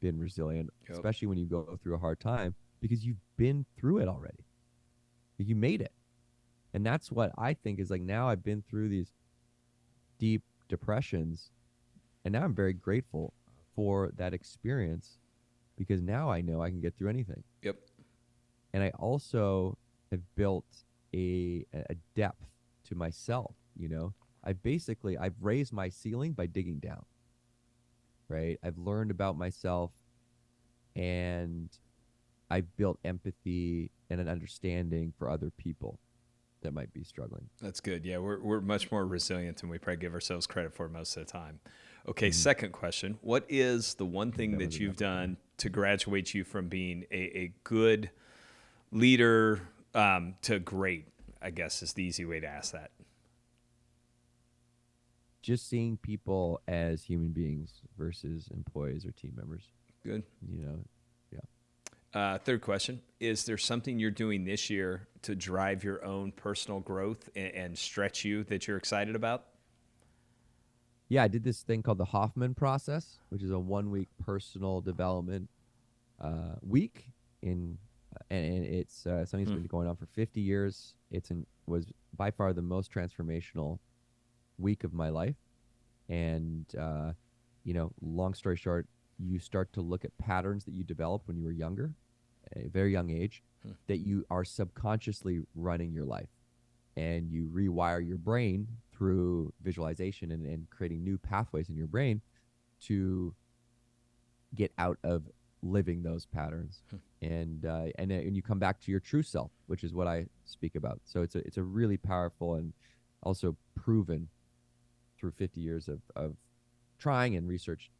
been resilient, especially when you go through a hard time, because you've been through it already. You made it. And that's what I think is like now I've been through these deep depressions, and now I'm very grateful for that experience because now I know I can get through anything. Yep. And I also have built a depth to myself, you know. I've raised my ceiling by digging down, right? I've learned about myself and I've built empathy and an understanding for other people that might be struggling. That's good. Yeah, we're much more resilient than we probably give ourselves credit for most of the time. Okay, second question. What is the one thing that you've done to graduate you from being a good leader to great, I guess is the easy way to ask that? Just seeing people as human beings versus employees or team members. Good. You know, yeah. Third question. Is there something you're doing this year to drive your own personal growth and stretch you that you're excited about? Yeah, I did this thing called the Hoffman process, which is a 1-week personal development week and it's something that's been going on for 50 years. Was by far the most transformational week of my life. And, long story short, you start to look at patterns that you developed when you were younger, at a very young age, that you are subconsciously running your life. And you rewire your brain through visualization and creating new pathways in your brain to get out of living those patterns. And you come back to your true self, which is what I speak about. So it's a really powerful and also proven through 50 years of trying and research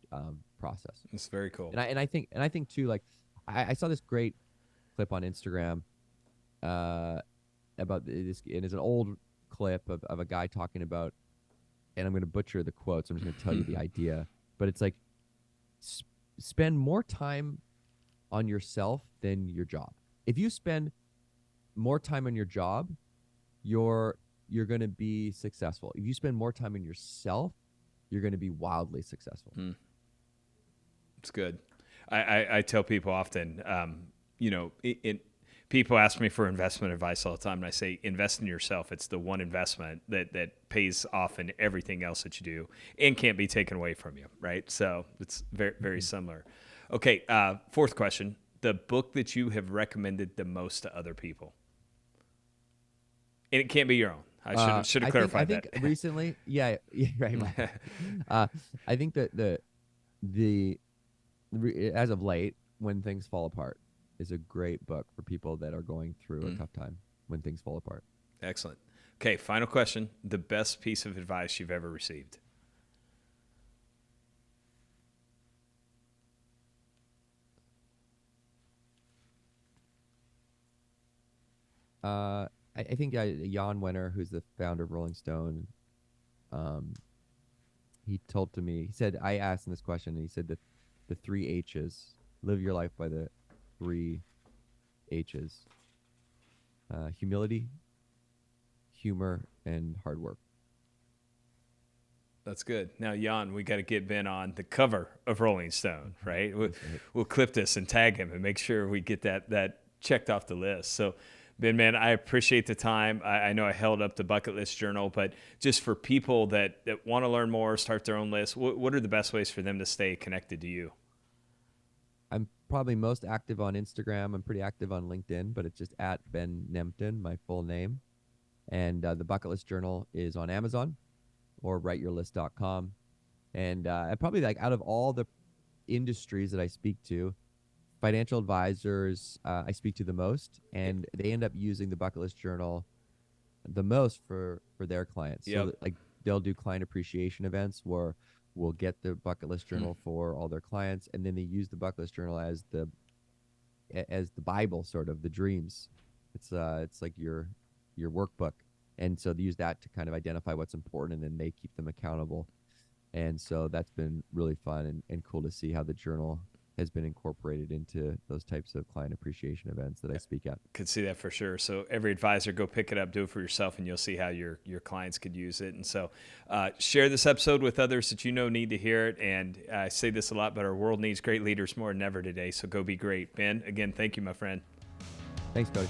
process. It's very cool. And I think too, like I saw this great clip on Instagram about this, and it's an old clip of a guy talking about, and I'm going to butcher the quote, so I'm just going to tell you the idea, but it's like spend more time on yourself than your job. If you spend more time on your job, you're going to be successful. If you spend more time on yourself, you're going to be wildly successful. It's good. I tell people often, people ask me for investment advice all the time, and I say, invest in yourself. It's the one investment that pays off in everything else that you do and can't be taken away from you, right? So it's very, very similar. Okay, fourth question. The book that you have recommended the most to other people. And it can't be your own. I should have clarified that. I think recently, yeah, right. I think that as of late, When Things Fall Apart is a great book for people that are going through a tough time when things fall apart. Excellent. Okay, final question. The best piece of advice you've ever received? I think Jan Wenner, who's the founder of Rolling Stone, he said, I asked him this question, and he said that the 3 H's, live your life by the 3 H's, humility, humor, and hard work. That's good. Now, Jan, we got to get Ben on the cover of Rolling Stone, right? We'll clip this and tag him and make sure we get that checked off the list. So, Ben, man, I appreciate the time. I know I held up the bucket list journal, but just for people that want to learn more, start their own list, what are the best ways for them to stay connected to you? I'm probably most active on Instagram. I'm pretty active on LinkedIn, but it's just at Ben Nemtin, my full name. And the bucket list journal is on Amazon or writeyourlist.com. And I probably, like, out of all the industries that I speak to, financial advisors I speak to the most, and they end up using the bucket list journal the most for their clients. So Yep. that, like, they'll do client appreciation events where we'll get the bucket list journal for all their clients, and then they use the bucket list journal as the Bible, sort of, the dreams. It's like your workbook, and so they use that to kind of identify what's important, and then they keep them accountable. And so that's been really fun and cool to see how the journal has been incorporated into those types of client appreciation events that I speak at. Could see that for sure. So every advisor, go pick it up, do it for yourself, and you'll see how your clients could use it. And so share this episode with others that you know need to hear it. And I say this a lot, but our world needs great leaders more than ever today. So go be great. Ben, again, thank you, my friend. Thanks, Cody.